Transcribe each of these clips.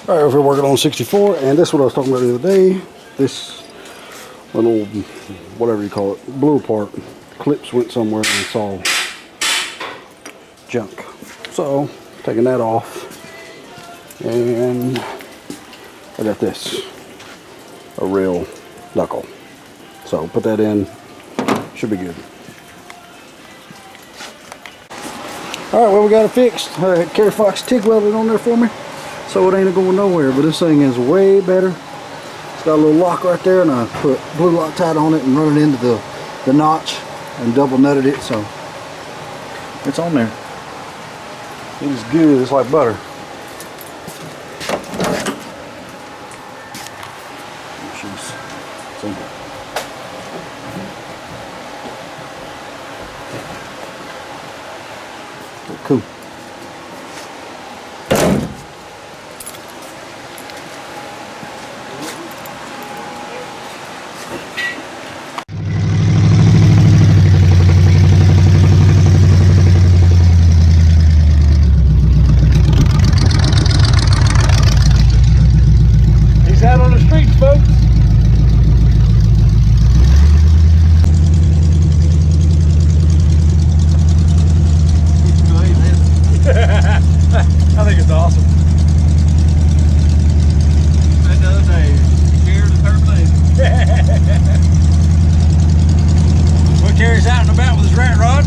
All right, we're working on 64, and this is what I was talking about the other day. This little, whatever you call it, blew apart. Clips went somewhere and it's all junk. So, taking that off, and I got this, a real knuckle. So, put that in, should be good. All right, well, we got it fixed. Kerry Fox TIG welded on there for me, so it ain't going nowhere. But this thing is way better. It's got a little lock right there, and I put blue Loctite on it and run it into the notch and double nutted it, so it's on there. It is good. It's like butter. Cool. He's out on the streets, folks. I think it's awesome. Another day, cheers to 32. Well, Kerry's out and about with his rat rod.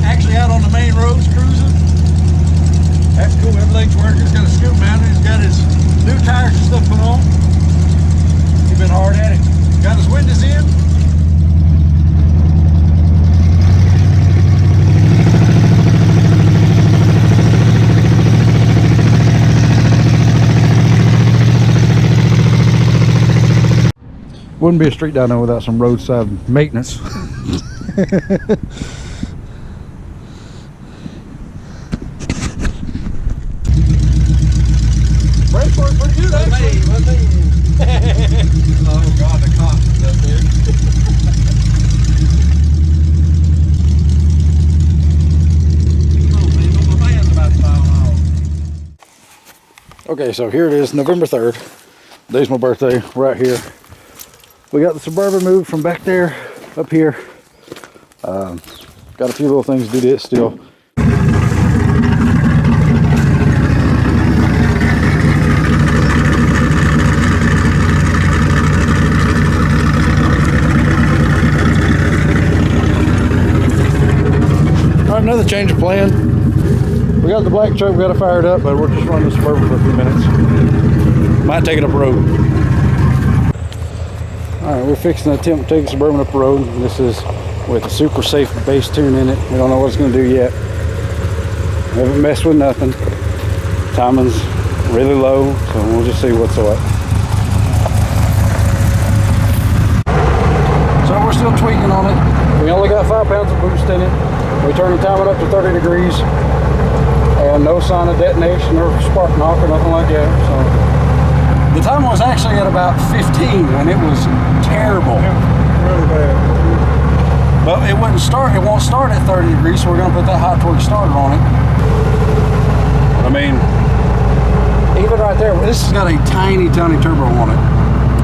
Actually out on the main roads cruising. That's cool, everything's working. He's got a scoop mounted. He's got his new tires and stuff put on. He's been hard at it. Got his windows in. Wouldn't be a street down there without some roadside maintenance. Brakes work pretty good, actually. Oh God, the cotton's up there. My hand's about to fall off. Okay, so here it is, November 3rd. Today's my birthday, right here. We got the Suburban moved from back there up here. Got a few little things to do to it still. All right, another change of plan. We got the black truck, we got it fired up, but we're just running the Suburban for a few minutes. Might take it up the road. Alright, we're fixing to attempt to take the Suburban up the road. This is with a super safe base tune in it. We don't know what it's going to do yet. We haven't messed with nothing. Timing's really low, so we'll just see what's up. So we're still tweaking on it. We only got 5 pounds of boost in it. We turned the timing up to 30 degrees. And no sign of detonation or spark knock or nothing like that. So the time was actually at about 15 and it was terrible. Really bad. But it won't start at 30 degrees, so we're gonna put that high torque starter on it. I mean, even right there, this has got a tiny turbo on it.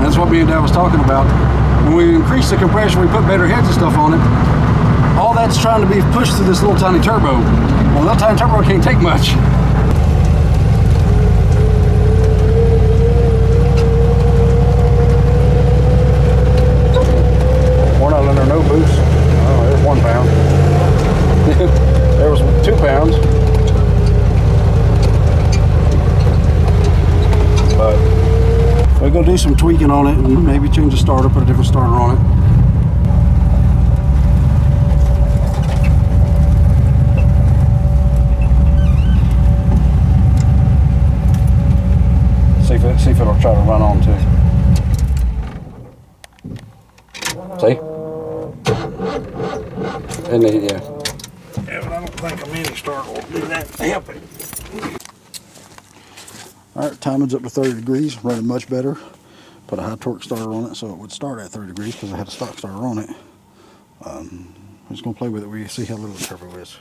That's what me and Dad was talking about. When we increase the compression, we put better heads and stuff on it. All that's trying to be pushed through this little tiny turbo. Well, that tiny turbo can't take much. We're not under no boost. Oh, there's 1 pound. There was 2 pounds. But we're gonna do some tweaking on it and maybe change the starter, put a different starter on it. See if it'll try to run on too. See? And then, yeah. Yeah, but I don't think a mini starter will do that to help it. Alright, timing's up to 30 degrees, running much better. Put a high torque starter on it so it would start at 30 degrees because I had a stock starter on it. I'm just going to play with it where you see how little the turbo is.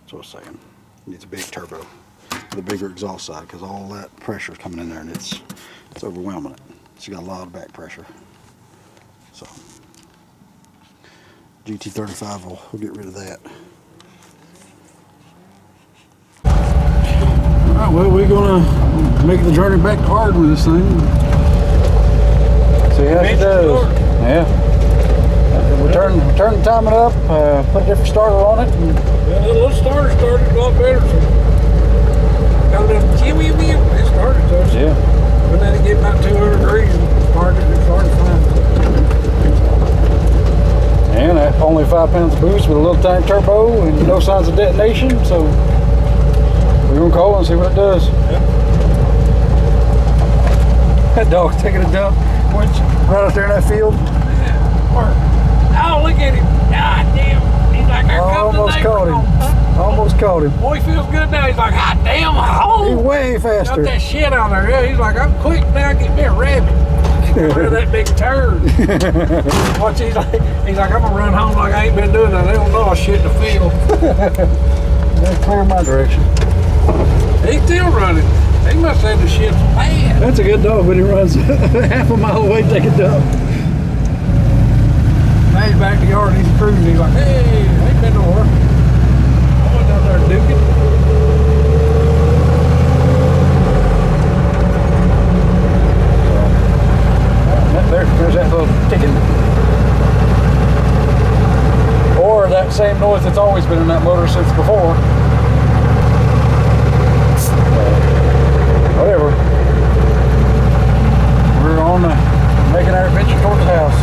That's what I was saying. It needs a big turbo. the bigger exhaust side, because all that pressure is coming in there and it's overwhelming it. So you got a lot of back pressure. So GT35 will get rid of that. Alright, well, we're gonna make the journey back to Arden with this thing. See how it does. Yeah. We'll turn the timing up, put a different starter on it. Yeah, the little starter started a lot better. So got a little it started to us. Yeah. But then it get about 200 degrees and started fine. And at only 5 pounds of boost with a little tiny turbo and no signs of detonation, so we're gonna call it and see what it does. Yep. That dog's taking a dump right out there in that field. Oh, look at him. God damn. He's like, here comes Almost the neighbor caught him. home. Almost caught him. Boy, he feels good now. He's like, hot damn, He's oh. way Got faster. that shit on there. Yeah, he's like, I'm quick now. Get me a rabbit. Get rid of that big turd. Watch, he's like, I'm gonna run home like I ain't been doing that. They don't know I shit in the field. That's clear in my direction. He's still running. He must say the shit's bad. That's a good dog, but he runs half a mile away to take a dump. Now he's back to the yard and he's cruising. He's like, hey, I ain't been nowhere. I went down there duking. There's that little ticking. Or that same noise that's always been in that motor since before. Whatever. We're on making our adventure towards the house.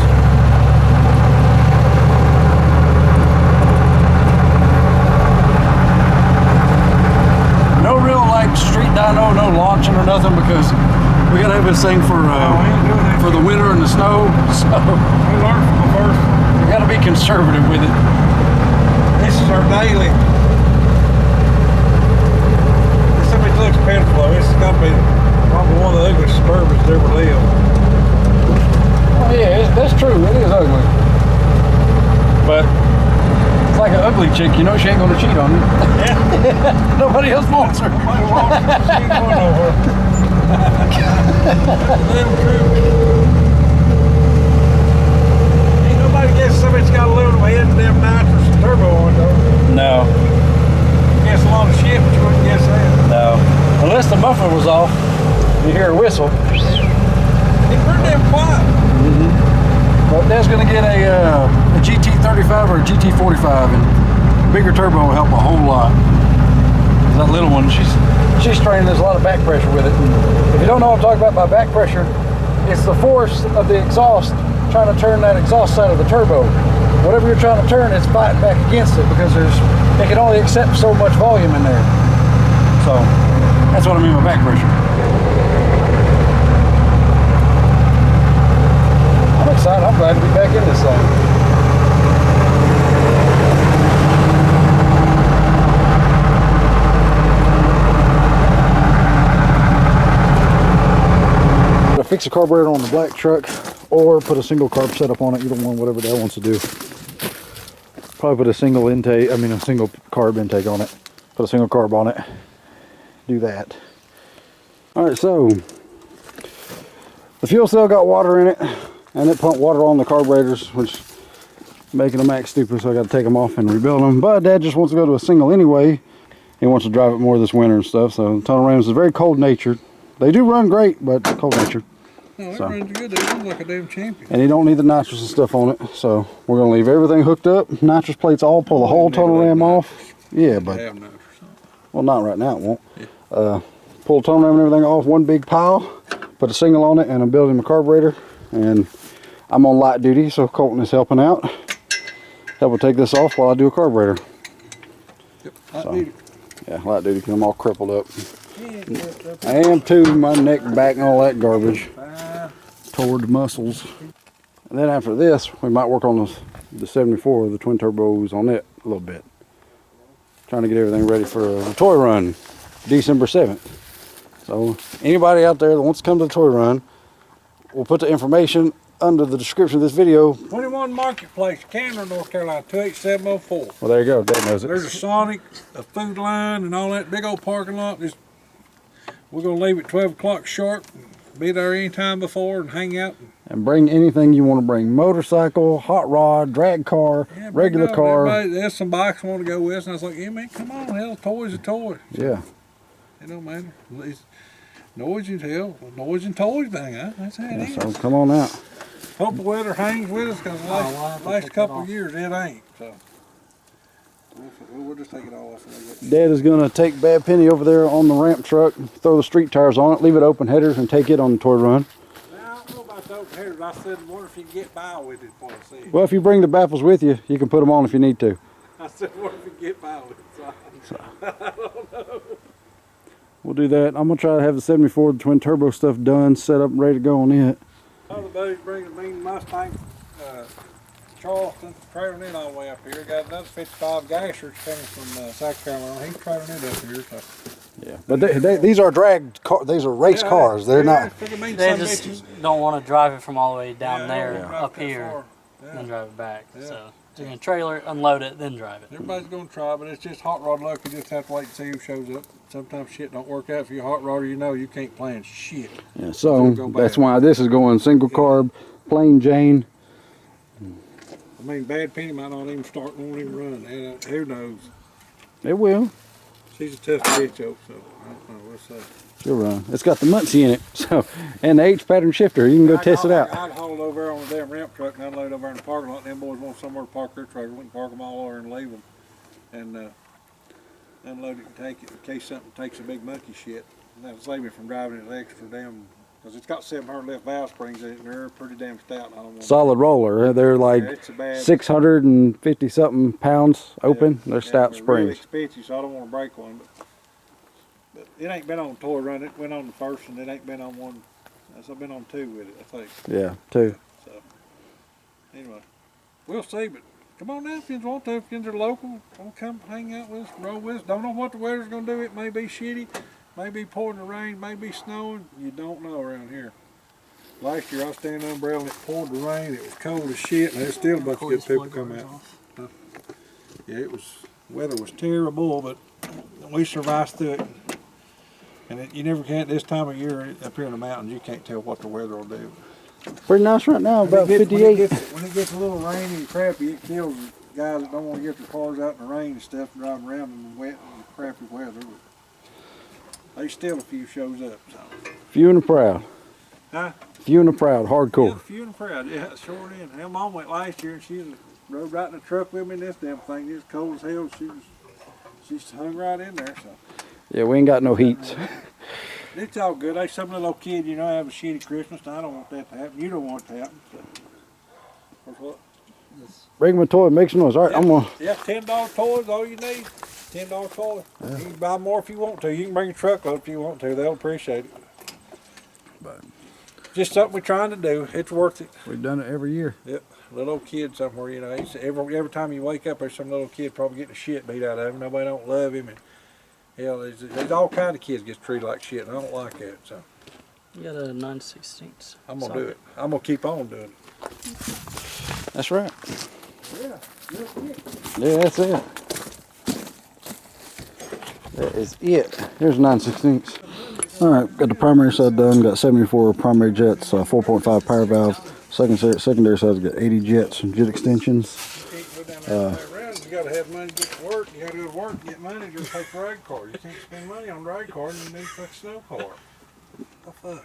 No real like street dyno, no launching or nothing, because we gotta have this thing for the winter and the snow. So We learned from the first. we gotta be conservative with it. This is our daily. This image looks pitiful. This has got to be probably one of the ugliest Suburbans that ever lived. Oh yeah, that's true. It is ugly. But it's like an ugly chick, you know she ain't gonna cheat on you. Yeah. Nobody else wants her. Nobody wants her. She ain't going nowhere. That's damn true. Ain't nobody guess somebody's got a little head and them nitrous and turbo on though. No, Guess a lot of shit, but you wouldn't guess that. no. Unless the muffler was off, you hear a whistle. It's pretty damn quiet. But Dad's gonna get a GT35 or a GT45, and bigger turbo will help a whole lot. 'Cause that little one, she's straining. There's a lot of back pressure with it. And if you don't know what I'm talking about by back pressure, it's the force of the exhaust trying to turn that exhaust side of the turbo. Whatever you're trying to turn, it's fighting back against it because it can only accept so much volume in there. So that's what I mean by back pressure. I'm excited. I'm glad to be back in this thing. Fix a carburetor on the black truck or put a single carb setup on it, either one, whatever Dad wants to do. Probably put a single intake, a single carb intake on it. Put a single carb on it. Do that. Alright, so the fuel cell got water in it and it pumped water on the carburetors, which is making them act stupid, so I got to take them off and rebuild them. But Dad just wants to go to a single anyway. He wants to drive it more this winter and stuff, so tunnel rams is very cold natured. They do run great, but cold natured. No, it runs good. They run like a damn champion. And you don't need the nitrous and stuff on it, so we're going to leave everything hooked up. Nitrous plates all, pull the whole tunnel ram off. Yeah, but well, not right now, it won't. Yeah. Pull the tunnel ram and everything off, one big pile, put a single on it, and I'm building my carburetor. And I'm on light duty, so Colton is helping out. Helping take this off while I do a carburetor. Yep, light duty. Yeah, light duty, because I'm all crippled up. I am too, my neck, back, and all that garbage. Toward muscles. And then after this, we might work on the 74, the twin turbos on it a little bit. Trying to get everything ready for the toy run, December 7th. So anybody out there that wants to come to the toy run, we'll put the information under the description of this video. 21 1 Marketplace, Canner, North Carolina, 28704. Well, there you go. Dad knows it. There's a Sonic, a Food Line, and all that big old parking lot. We're going to leave at 12 o'clock sharp. Be there anytime before and hang out. And bring anything you want to bring. Motorcycle, hot rod, drag car, regular car. There's some bikes I want to go with. And I was like, yeah, man, come on. Hell, toys are toys. Yeah. It don't matter. It's noise and hell. Noise and toys, bang. That's how it is. So come on out. Hope the weather hangs with us because the last couple of years it ain't. So we'll just take it all off. Dad is going to take Bad Penny over there on the ramp truck, throw the street tires on it, leave it open headers, and take it on the toy run. Now, I don't know about the open headers. I said, wonder if you can get by with it before I see it. Well, if you bring the baffles with you, you can put them on if you need to. I said, wonder if you can get by with it. So, I don't know. We'll do that. I'm going to try to have the 74 twin turbo stuff done, set up, and ready to go on it. Other buddies bringing the mean Mustang, Charleston, trailing it all the way up here. Got another 55 Gashers coming from South Carolina. He's trailing it up here. So. Yeah, but these are these are race cars. They're not. They just don't want to drive it from all the way down there up here, and then drive it back. Yeah. So they're gonna trailer it, unload it, then drive it. Everybody's gonna try, but it's just hot rod luck. You just have to wait and see who shows up. Sometimes shit don't work out for your hot rodder. You know you can't plan shit. Yeah, so that's why this is going single carb, plain Jane. I mean, Bad Penny might not even start, won't even run. And, who knows? It will. She's a tough bitch, so I don't know. What's that? She'll run. It's got the Muncie in it, so and the H pattern shifter. You can go test it out. I'd haul it over there on the damn ramp truck and unload over in the parking lot. Them boys want somewhere to park their trailer. We can park them all over and leave them, and unload it and take it in case something takes a big monkey shit. And that'll save me from driving it extra damn. Because it's got 700 left valve springs in it, and they're pretty damn stout. Solid roller. They're like 650 something pounds open. They're stout springs. Really expensive, so I don't want to break one. But it ain't been on toy run. It went on the first, and it ain't been on one. I've been on 2 with it, I think. Yeah, 2. So anyway, we'll see. But come on now, if you want to, if you're local, don't come hang out with us, roll with us. Don't know what the weather's gonna do. It may be shitty. Maybe pouring the rain, maybe snowing. You don't know around here. Last year I was standing under umbrella and it poured the rain. It was cold as shit, and there's still a bunch of good people come out. Yeah, weather was terrible, but we survived through it. And you never can, this time of year up here in the mountains, you can't tell what the weather will do. Pretty nice right now, about 58. When it gets a little rainy and crappy, it kills guys that don't want to get their cars out in the rain and stuff and drive around in the wet and crappy weather. There's still a few shows up. So. Few and the proud. Huh? Few and the proud, hardcore. Yeah, few and the proud. Yeah, sure did. Her mom went last year and she rode right in the truck with me in this damn thing. It was cold as hell. She's hung right in there. So. Yeah, we ain't got no heat. It's all good. There's some little kid, you know, have a shitty Christmas. I don't want that to happen. You don't want it to happen. So. What? Bring them a toy, make some noise. All right, I'm gonna. Yeah, $10 toys, all you need. $10 toy. Yeah. You can buy more if you want to. You can bring a truckload if you want to. They'll appreciate it. But just something we're trying to do. It's worth it. We've done it every year. Yep. Little kid somewhere, you know. Every time you wake up, there's some little kid probably getting the shit beat out of him. Nobody don't love him. And hell, there's all kind of kids get treated like shit, and I don't like that. So you got a 9/16. I'm gonna do it. I'm gonna keep on doing it. That's right. Yeah. Yeah, that's it. That is it. Here's 9/16. Alright, got the primary side done. Got 74 primary jets, 4.5 power valve. Secondary side's got 80 jets and jet extensions. You can't go down there around. You gotta have money to get to work. You gotta go to work and get money to go take a drag car. You can't spend money on a drag car and you need a fucking snow car. What the fuck?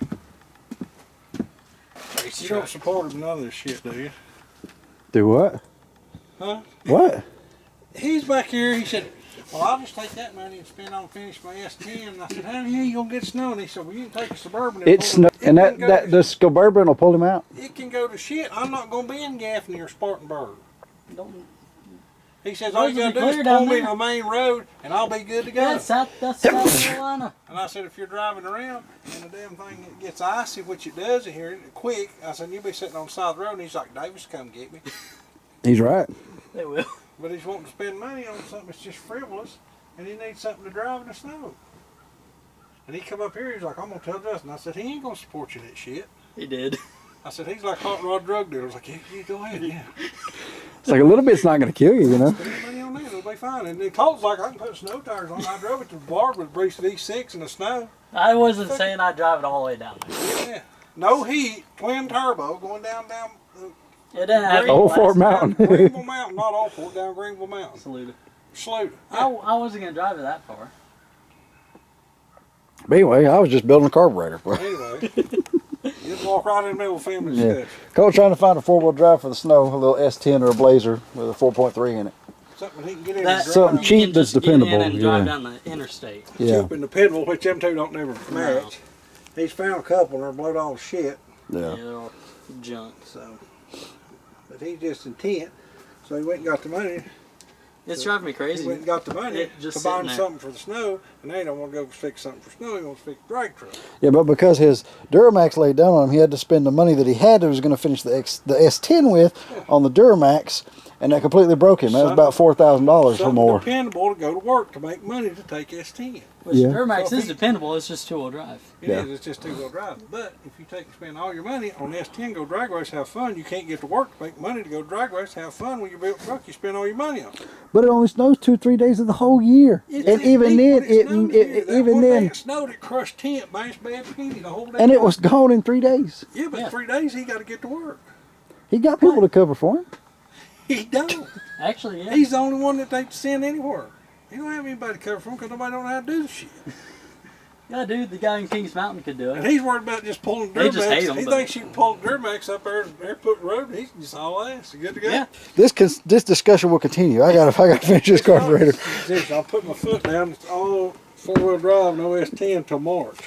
You don't support him none of this shit, do you? Do what? Huh? What? He's back here. He said, well, I'll just take that money and spend on finish my S10. And I said, honey, you ain't gonna get snow. And he said, well, you can take a Suburban. It's snow, and the Suburban will pull him out. It can go to shit. I'm not gonna be in Gaffney or Spartanburg. He says, all you gotta do is pull me on the main road, and I'll be good to go. That's South Carolina. And I said, if you're driving around and the damn thing gets icy, which it does in here, quick, I said, you'll be sitting on the side of the road. And he's like, Davis, come get me. He's right. They will. But he's wanting to spend money on something that's just frivolous, and he needs something to drive in the snow. And he come up here, he's like, I'm going to tell Justin. I said, he ain't going to support you in that shit. He did. I said, he's like hot rod drug dealer. I was like, yeah, go ahead, yeah. It's like a little bit's not going to kill you, you know. Spend money on that, it'll be fine. And the Colt's like, I can put snow tires on. I drove it to the bar with Breeze V6 in the snow. I wasn't saying I'd drive it all the way down there. Yeah. No heat, twin turbo, going down. It didn't have Old Fort Mountain. Greenville Mountain, not Old Fort, down Greenville Mountain. Saluda. I wasn't going to drive it that far. But anyway, I was just building a carburetor. Anyway, just walk right in the middle of family stuff. Cole trying to find a 4-wheel drive for the snow, a little S10 or a Blazer with a 4.3 in it. Something he can get in That, and drive. Something cheap you can that's just get in dependable. and drive down the interstate. Yeah. Cheap in the Pinville, which them two don't never match. He's found a couple and they're blowed all shit. Yeah. They're all junk. So, but he's just intent. So he went and got the money. It's driving me crazy. He went and got the money It just to buy him sitting there. something for the snow, and they don't want to go fix something for snow. He wants to fix the drag truck. Yeah, but because his Duramax laid down on him, he had to spend the money that he had that he was going to finish the S10 with on the Duramax, and that completely broke him. That was about $4,000 or Something more. dependable to go to work to make money to take S10. Which Yeah. Duramax So is he- dependable. It's just 2-wheel drive. It Yeah. is, it's just two-wheel drive. But if you take and spend all your money on S10, go drag race, have fun, you can't get to work to make money to go drag race, have fun. When you build a truck, you spend all your money on it. But it only snows 2-3 days of the whole year, and even then, even then, it snowed, it crushed tent, bass bad penny the whole day. and it was gone in 3 days. Yeah, but 3 days he got to get to work. He got people to cover for him. He don't. Actually, yeah. He's the only one that they send anywhere. He don't have anybody to cover for him because nobody don't know how to do the shit. Yeah, dude, the guy in Kings Mountain could do And it. he's worried about just pulling They just hate Duramax. him, He but- thinks you can pull the Duramax up there and airport road. And he's just all ass. You good to go? Yeah. This discussion will continue. I gotta finish this carburetor. I'll put my foot down. It's all 4-wheel drive, no S10 till March.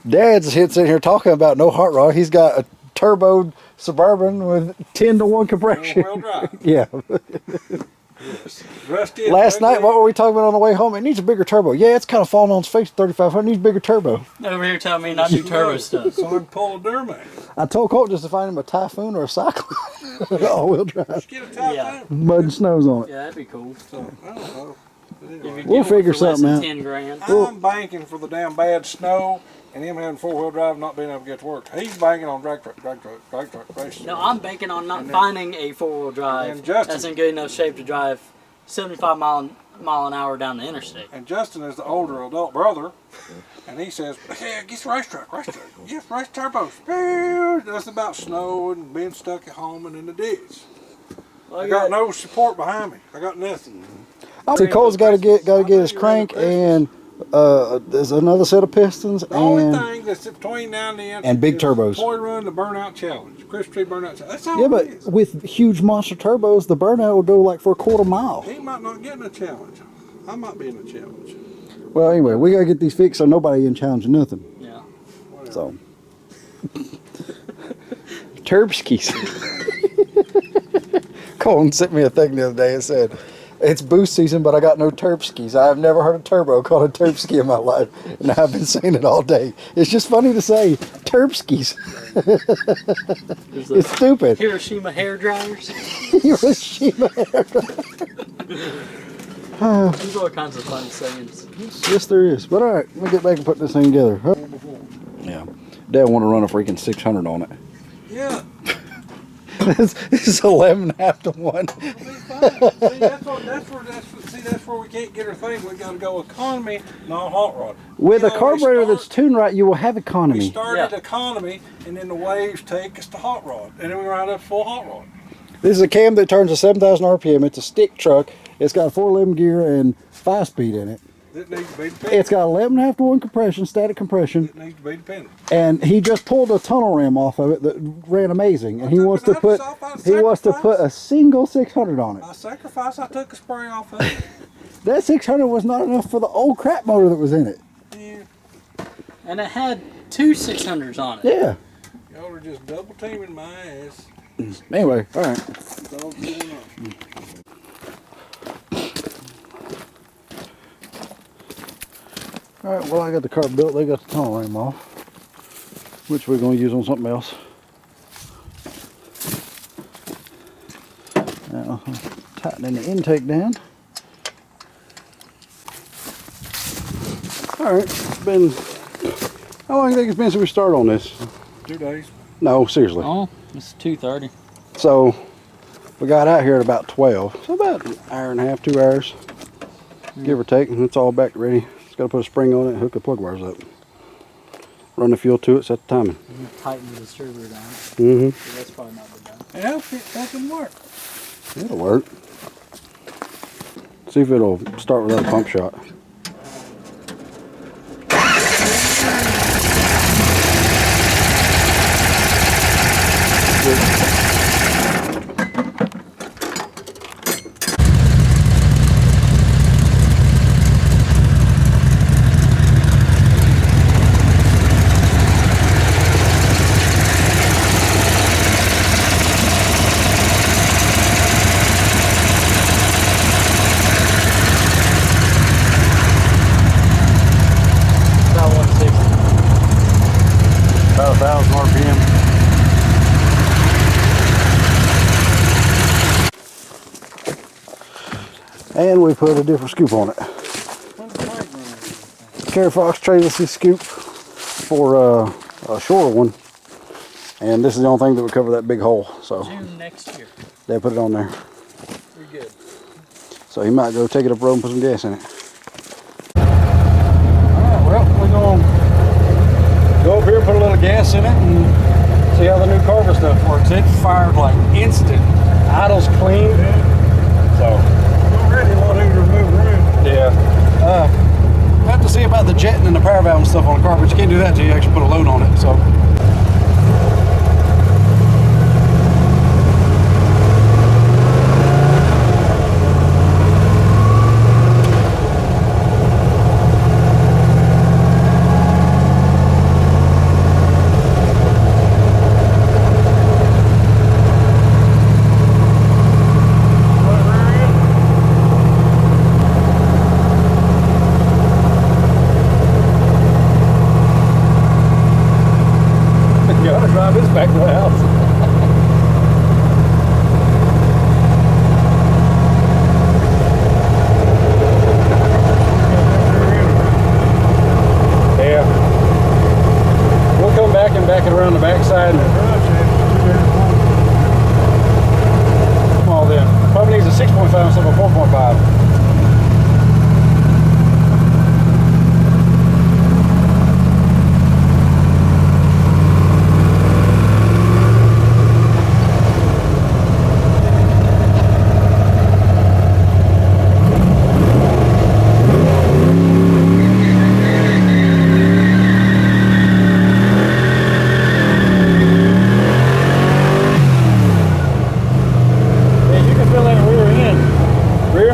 Dad's sitting here talking about no hot rod. He's got a turbo Suburban with 10-to-1 compression. 4-wheel drive. Yeah. Yes. Rusty. Last night, what were we talking about on the way home? It needs a bigger turbo. Yeah, it's kind of falling on its face. 3,500 needs a bigger turbo. Over here telling me not to do turbo stuff. So I can pull a Duramax. I told Colt just to find him a Typhoon or a Cyclone, all-wheel drive, Just get a Typhoon. Yeah. mud and snows on it. Yeah, that'd be cool. So, I don't know. But If anyway. you We'll get one figure for less something than out. 10 grand. I'm banking for the damn bad snow and him having 4-wheel drive and not being able to get to work. He's banking on drag truck racing. No, I'm banking on not finding a 4-wheel drive and Justin- that's in good enough shape to drive 75 mile an hour down the interstate. And Justin is the older adult brother, and he says, "Yeah, get the race truck. Yes, race turbos." That's about snow and being stuck at home and in the ditch. I got no support behind me. I got nothing. See, Cole's got to get his crank, and there's another set of pistons, The only and thing that's between now and then and big is turbos. Toy Run, the Burnout Challenge, Christmas Tree Burnout Challenge. That's all yeah, it but is. with huge monster turbos, the burnout will go like for a quarter mile. He might not get in a challenge. I might be in a challenge. Well, anyway, we gotta get these fixed so nobody in challenge nothing. Yeah. Whatever. So, Turbskis. Colin sent me a thing the other day and said, "It's boost season, but I got no Turbskis. I've never heard a turbo called a Turbski in my life, and I've been saying it all day. It's just funny to say Turbskis. It's stupid. Hiroshima hair dryers. Hiroshima. There's all kinds of fun sayings. Yes, there is. But all right, let me get back and put this thing together. Yeah, Dad want to run a freaking 600 on it. Yeah. This is 11.5 to 1. That's where we can't get our thing. We got to go economy, not hot rod. With You a know, we carburetor start- that's tuned right, you will have We economy. started Yeah. economy, and then the waves take us to hot rod, and then we ride up full hot rod. This is a cam that turns to 7,000 RPM. It's a stick truck. It's got a 411 gear and 5-speed in it. It needs to be dependent. It's got 11.5 to 1 compression, static compression, It needs to be dependent. and he just pulled a tunnel ram off of it that ran amazing. And he wants to put a single 600 on it. I sacrificed. I took a spray off of it. That 600 was not enough for the old crap motor that was in it. Yeah. And it had 2 600s on it. Yeah. Y'all are just double teaming my ass. Anyway, all right. That's all going on. All right, well, I got the car built. They got the tunnel ram off, which we're going to use on something else. Now, tightening the intake down. All right, it's been, how long do you think it's been since we started on this? 2 days. No, seriously. Oh, It's 2:30. So we got out here at about 12. So about an hour and a half, 2 hours, give or take, and it's all back ready. Just got to put a spring on it and hook the plug wires up. Run the fuel to it, set the timing. Tighten the distributor down. Mm-hmm. So that's probably not been done. Yeah, that can work. It'll work. See if it'll start without a pump shot. About 1,000 RPM. And we put a different scoop on it. Kerry Fox traded us this scoop for a shorter one. And this is the only thing that would cover that big hole. So June next year. they put it on there. We're good. So he might go take it up the road and put some gas in it. Alright, well, we're going to go up here, put a little gas in it, and see how the new carburetor stuff works. It fired like instant. Idle's clean. So, Already a lot easier to move around. yeah. We'll have to see about the jetting and the power valve and stuff on the car, but you can't do that until you actually put a load on it. So. Drive this back to the house. Yeah. We'll come back and back it around the backside. Well then, probably needs a 6.5 instead of a 4.5.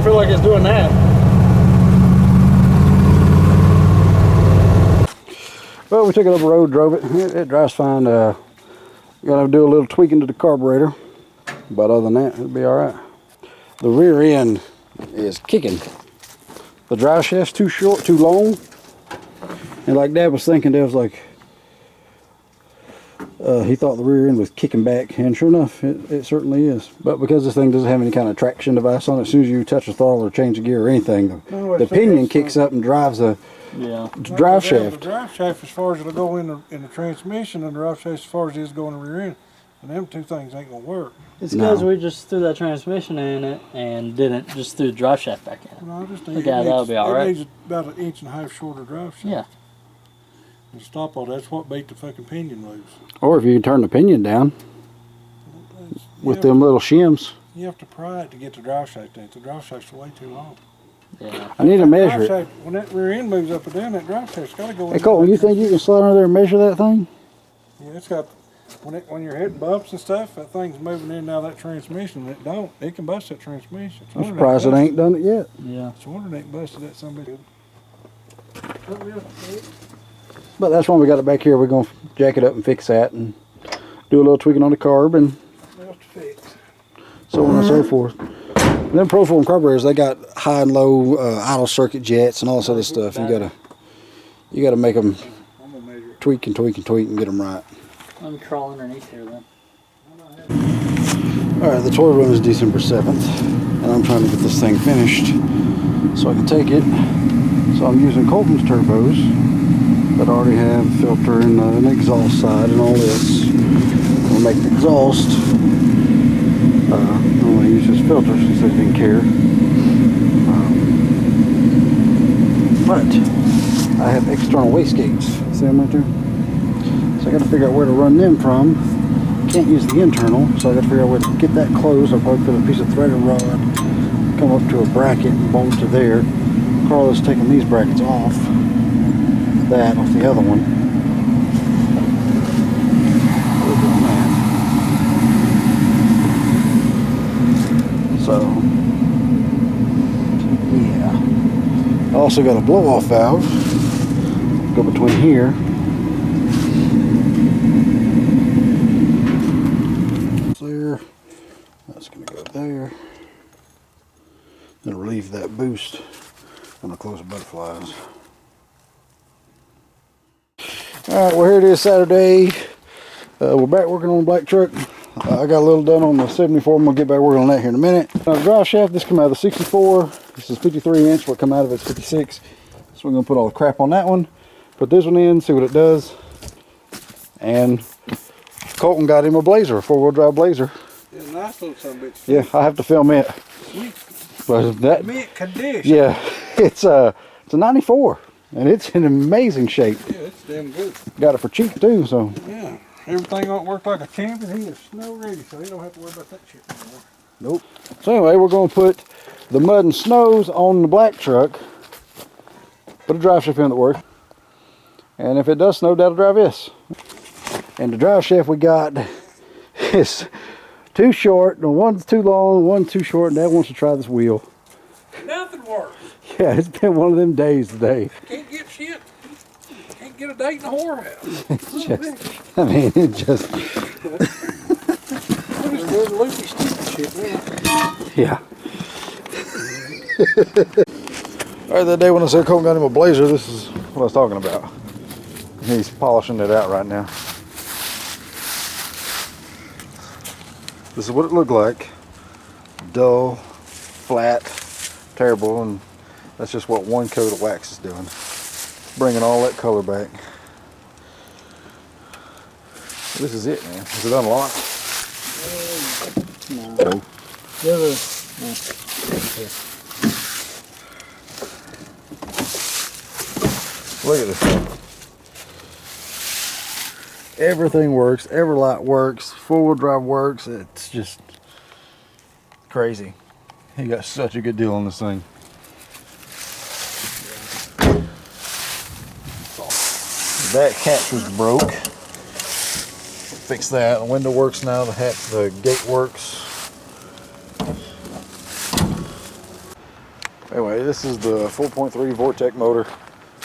Like it's doing that. Well, we took it up the road, drove it. It drives fine. Gotta do a little tweaking to the carburetor, but other than that, it'll be all right. The rear end is kicking. The drive shaft's too short, too long, and like Dad was thinking, Dad was like, he thought the rear end was kicking back, and sure enough, it certainly is. But because this thing doesn't have any kind of traction device on it, as soon as you touch the throttle or change the gear or anything, the pinion kicks up and drives the drive shaft. The drive shaft as far as it'll go in the transmission, and the drive shaft as far as it is going in the rear end. And them two things ain't gonna work. It's because we just threw that transmission in it and didn't just threw the drive shaft back in. No, that'll be all right. It needs about 1.5 inches shorter drive shaft. Yeah. And stop all that's what made the fucking pinion loose. Or if you can turn the pinion down with them little shims. You have to pry it to get the drive shaft in. The drive shaft's way too long. Yeah. I need to measure it. When that rear end moves up and down, that drive shaft's got to go in. Hey Cole, you think you can slide under there and measure that thing? Yeah, it's got, when you're hitting bumps and stuff, that thing's moving in and out of that transmission. It can bust that transmission. I'm surprised it ain't done it yet. Yeah. It's a wonder it ain't busted that somebody. But that's why we got it back here. We're going to jack it up and fix that and do a little tweaking on the carb and so on and so forth. And then Proform carburetors, they got high and low idle circuit jets and all this other stuff. You gotta make them tweak and tweak and tweak and get them right. Let me crawl underneath here then. All right, the tour run is December 7th, and I'm trying to get this thing finished so I can take it. So I'm using Colton's turbos that already have filter and an exhaust side and all this. gonna make the exhaust. I'm gonna use this filter since it didn't care. But I have external wastegates. See them right there? So I got to figure out where to run them from. Can't use the internal, so I got to figure out where to get that closed. I'll probably put a piece of threaded rod, come up to a bracket and bolt to there. Carla's taking these brackets off. That off the other one. We're doing that. So, yeah. I also got a blow-off valve. Go between here. There. That's going to go there. Then relieve that boost on the close of butterflies. Alright, well here it is Saturday. We're back working on the black truck. I got a little done on the 74. I'm going to get back working on that here in a minute. Drive shaft, this come out of the 64. This is 53 inch. What come out of it's 56. So we're going to put all the crap on that one. Put this one in, see what it does. And Colton got him a Blazer, a 4-wheel drive Blazer. Yeah, nice little son of a bitch. Yeah, I have to film it. Sweet. But that, Mint condition. yeah, it's a 94, and it's in amazing shape. Yeah, it's damn good. Got it for cheap too, so. Yeah, everything won't work like a champion. He is snow ready, so he don't have to worry about that shit anymore. Nope. So anyway, we're going to put the mud and snows on the black truck. Put a drive shaft in that works. And if it does snow, that'll drive this. And the drive shaft we got is too short. The one's too long, one's too short, and Dad wants to try this wheel. Nothing works. Yeah, it's been one of them days today. Can't get shit. Can't get a date in the whorehouse. It's just, I mean, it just. Just good loopy stupid shit, man. Yeah. Alright, that day when I said Colton got him a Blazer, this is what I was talking about. He's polishing it out right now. This is what it looked like. Dull, flat, terrible, and that's just what one coat of wax is doing. Bringing all that color back. This is it, man. Is it unlocked? No. The other, no. Look at this thing. Everything works. Every light works. 4-wheel drive works. It's just crazy. He got such a good deal on this thing. That catch was broke. Fix that. The window works now. The gate works. Anyway, this is the 4.3 Vortec motor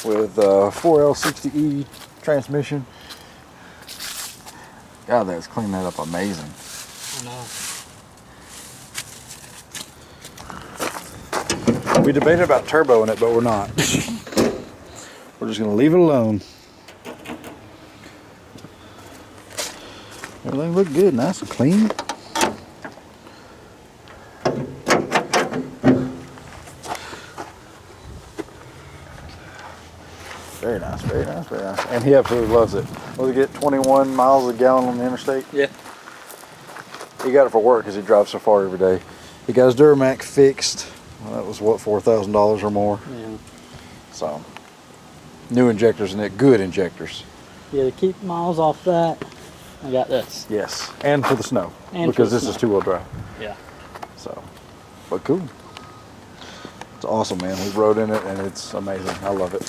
with 4L60E transmission. God, that's cleaned that up amazing. I know. We debated about turbo in it, but we're not. We're just gonna leave it alone. Everything looked good, nice and clean. Very nice, very nice, very nice. And he absolutely loves it. Will he get 21 miles a gallon on the interstate? Yeah. He got it for work because he drives so far every day. He got his Duramac fixed. Well, that was what, $4,000 or more. Yeah. So, new injectors in it, good injectors. Yeah, to keep miles off that, I got this. Yes, and for the snow. And because for the this is snow. 2-wheel drive. Yeah. So, but cool. It's awesome, man. We rode in it and it's amazing. I love it.